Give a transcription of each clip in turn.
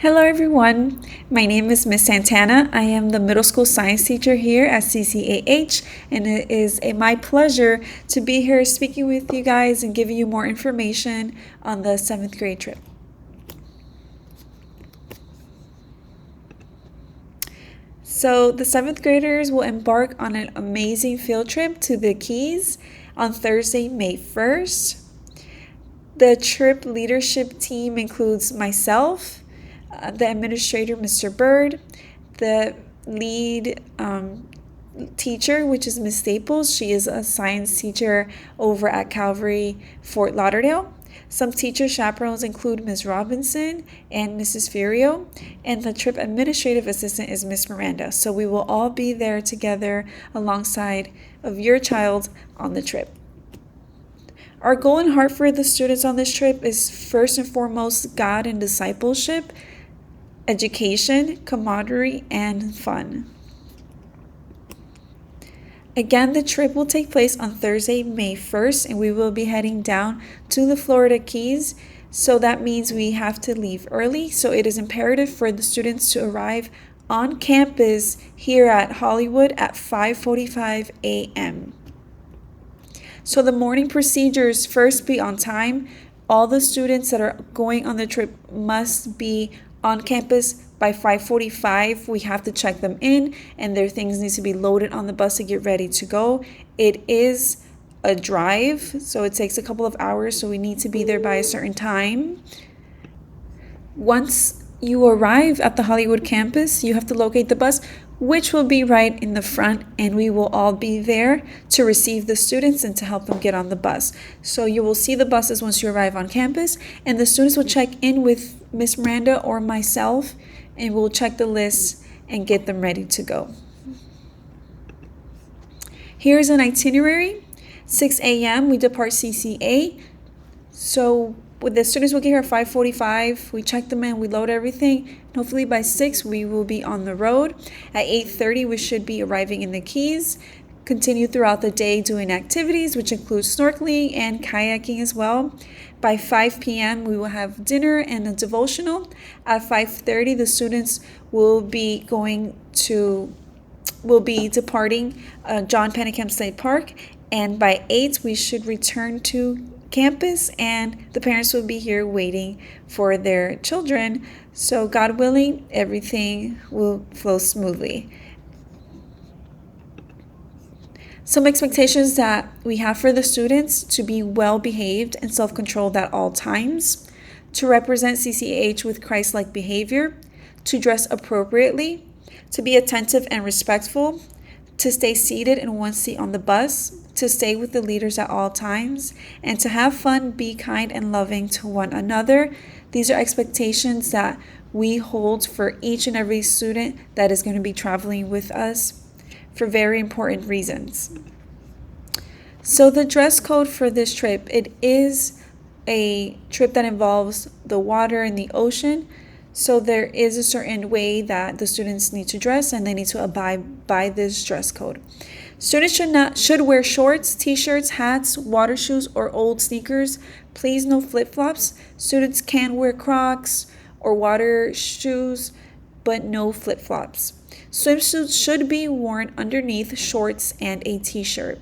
Hello everyone, my name is Miss Santana. I am the middle school science teacher here at CCAH, and it is my pleasure to be here speaking with you guys and giving you more information on the 7th grade trip. So the 7th graders will embark on an amazing field trip to the Keys on Thursday, May 1st. The trip leadership team includes myself, the administrator, Mr. Bird, the lead teacher, which is Miss Staples. She is a science teacher over at Calvary, Fort Lauderdale. Some teacher chaperones include Ms. Robinson and Mrs. Furio, and the trip administrative assistant is Miss Miranda. So we will all be there together alongside of your child on the trip. Our goal and heart for the students on this trip is first and foremost God and discipleship, education, camaraderie, and fun. Again, the trip will take place on Thursday, May 1st, and we will be heading down to the Florida Keys. So that means we have to leave early. So it is imperative for the students to arrive on campus here at Hollywood at 5:45 a.m. So the morning procedures: first, be on time. All the students that are going on the trip must be on campus by 5:45. We have to check them in, and their things need to be loaded on the bus to get ready to go. It is a drive, so it takes a couple of hours, so we need to be there by a certain time. Once you arrive at the Hollywood campus, you have to locate the bus, which will be right in the front, and we will all be there to receive the students and to help them get on the bus. So you will see the buses once you arrive on campus, and the students will check in with Miss Miranda or myself, and we'll check the list and get them ready to go. Here's an itinerary. 6 a.m. we depart CCA. So with the students will get here at 5:45. We check them in, we load everything. And hopefully by 6 we will be on the road. At 8:30 we should be arriving in the Keys. Continue throughout the day doing activities, which includes snorkeling and kayaking as well. By 5 p.m. we will have dinner and a devotional. At 5:30 the students will be departing John Pennicamp State Park, and by 8 we should return to campus, and the parents will be here waiting for their children. So God willing, everything will flow smoothly. Some expectations that we have for the students: to be well behaved and self-controlled at all times, to represent CCAH with Christ-like behavior, to dress appropriately, to be attentive and respectful, to stay seated in one seat on the bus, to stay with the leaders at all times, and to have fun, be kind, and loving to one another. These are expectations that we hold for each and every student that is going to be traveling with us for very important reasons. So the dress code for this trip: it is a trip that involves the water and the ocean. So there is a certain way that the students need to dress, and they need to abide by this dress code. Students should wear shorts, t-shirts, hats, water shoes, or old sneakers. Please no flip-flops. Students can wear Crocs or water shoes, but no flip-flops. Swimsuits should be worn underneath shorts and a t-shirt.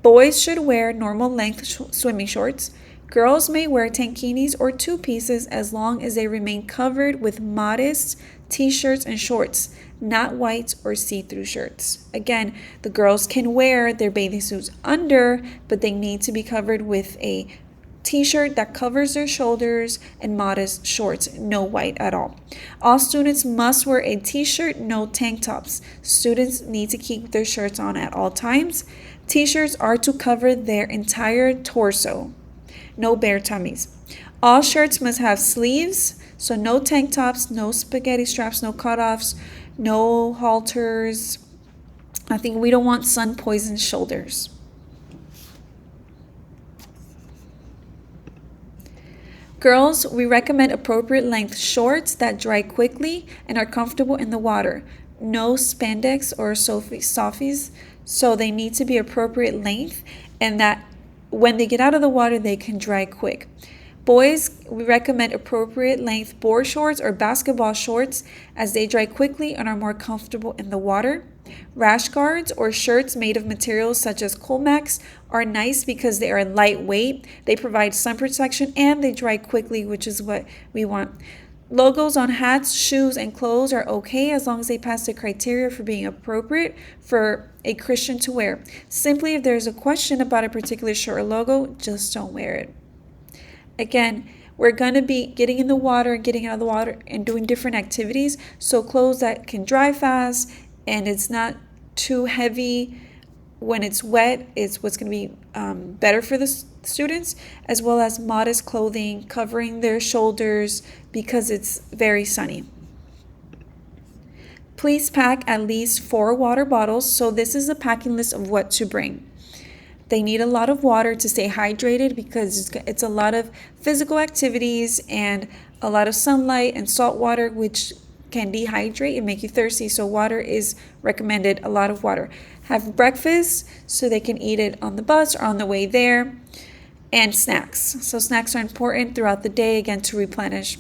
Boys should wear normal length swimming shorts. Girls may wear tankinis or two pieces as long as they remain covered with modest t-shirts and shorts, not white or see-through shirts. Again, the girls can wear their bathing suits under, but they need to be covered with a t-shirt that covers their shoulders and modest shorts, no white at all. All students must wear a t-shirt, no tank tops. Students need to keep their shirts on at all times. T-shirts are to cover their entire torso. No bare tummies. All shirts must have sleeves, so no tank tops, no spaghetti straps, no cutoffs, no halters. We don't want sun-poisoned shoulders. Girls, we recommend appropriate length shorts that dry quickly and are comfortable in the water. No spandex or softies, so they need to be appropriate length, and that when they get out of the water, they can dry quick. Boys, we recommend appropriate length board shorts or basketball shorts as they dry quickly and are more comfortable in the water. Rash guards or shirts made of materials such as Comex are nice because they are lightweight, they provide sun protection, and they dry quickly, which is what we want. Logos on hats, shoes, and clothes are okay as long as they pass the criteria for being appropriate for a Christian to wear. Simply, if there's a question about a particular shirt or logo, just don't wear it. Again, we're going to be getting in the water and getting out of the water and doing different activities. So clothes that can dry fast and it's not too heavy when it's wet is what's going to be better for the students, as well as modest clothing covering their shoulders because it's very sunny. Please pack at least 4 water bottles. So this is a packing list of what to bring. They need a lot of water to stay hydrated because it's a lot of physical activities and a lot of sunlight and salt water, which can dehydrate and make you thirsty. So water is recommended, a lot of water. Have breakfast so they can eat it on the bus or on the way there. And snacks. So snacks are important throughout the day, again, to replenish.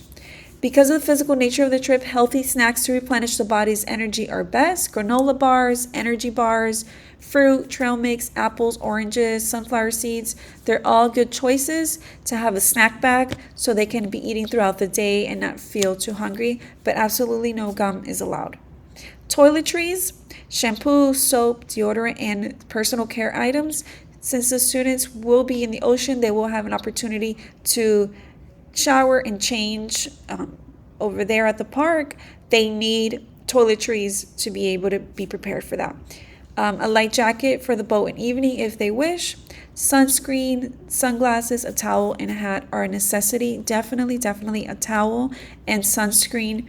Because of the physical nature of the trip, healthy snacks to replenish the body's energy are best. Granola bars, energy bars, fruit, trail mix, apples, oranges, sunflower seeds. They're all good choices to have a snack bag so they can be eating throughout the day and not feel too hungry, but absolutely no gum is allowed. Toiletries, shampoo, soap, deodorant, and personal care items. Since the students will be in the ocean, they will have an opportunity to shower and change over there at the park. They need toiletries to be able to be prepared for that. A light jacket for the boat and evening if they wish. Sunscreen, sunglasses, a towel, and a hat are a necessity. Definitely a towel and sunscreen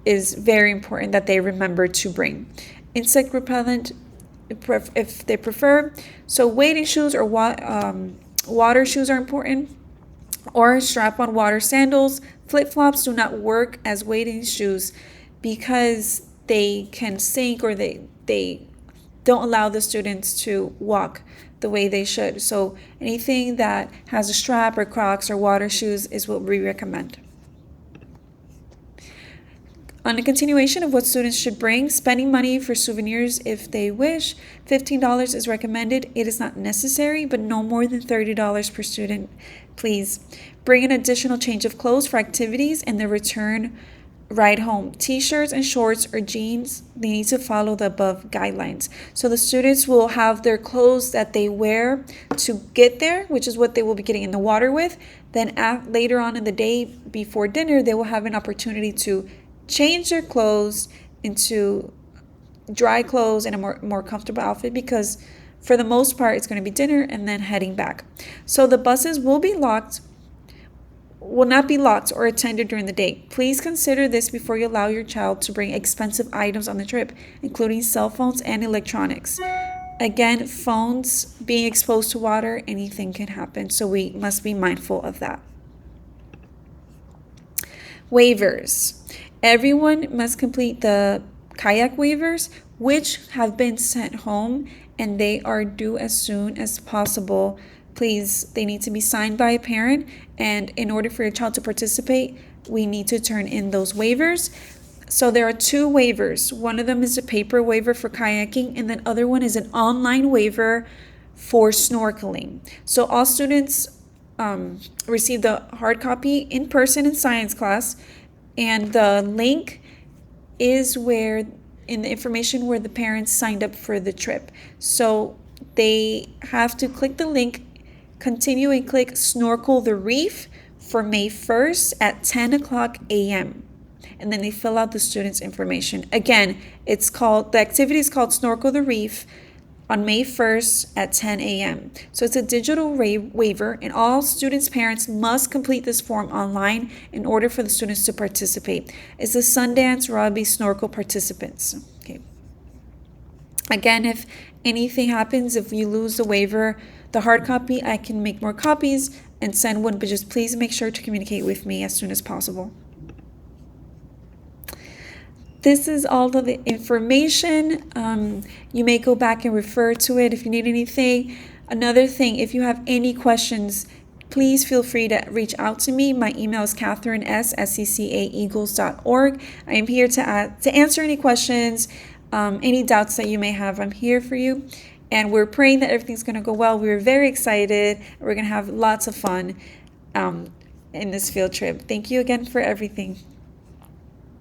is very important that they remember to bring. Insect repellent if they prefer. So wading shoes or water shoes are important, or strap-on water sandals. Flip-flops do not work as wading shoes because they can sink, or they don't allow the students to walk the way they should. So anything that has a strap or Crocs or water shoes is what we recommend. On a continuation of what students should bring, spending money for souvenirs if they wish, $15 is recommended. It is not necessary, but no more than $30 per student, please. Bring an additional change of clothes for activities and the return ride home. T-shirts and shorts or jeans, they need to follow the above guidelines. So the students will have their clothes that they wear to get there, which is what they will be getting in the water with. Then later on in the day before dinner, they will have an opportunity to change their clothes into dry clothes and a more comfortable outfit, because for the most part it's going to be dinner and then heading back. So the buses will not be locked or attended during the day. Please consider this before you allow your child to bring expensive items on the trip, including cell phones and electronics. Again, phones being exposed to water, anything can happen, so we must be mindful of that. Waivers. Everyone must complete the kayak waivers, which have been sent home, and they are due as soon as possible. Please, they need to be signed by a parent, and in order for your child to participate, we need to turn in those waivers. So there are 2 waivers. One of them is a paper waiver for kayaking, and the other one is an online waiver for snorkeling. So all students receive the hard copy in person in science class, and the link is where in the information where the parents signed up for the trip. So they have to click the link, continue, and click Snorkel the Reef for May 1st at 10 o'clock a.m. And then they fill out the student's information. Again, the activity is called Snorkel the Reef on May 1st at 10 a.m. So it's a digital waiver, and all students' parents must complete this form online in order for the students to participate. It's the Sundance Rugby Snorkel participants. Okay. Again, if anything happens, if you lose the waiver, the hard copy, I can make more copies and send one, but just please make sure to communicate with me as soon as possible. This is all of the information. You may go back and refer to it if you need anything. Another thing, if you have any questions, please feel free to reach out to me. My email is catherines@ccaeagles.org. I am here to answer any questions, any doubts that you may have. I'm here for you. And we're praying that everything's going to go well. We're very excited. We're going to have lots of fun in this field trip. Thank you again for everything.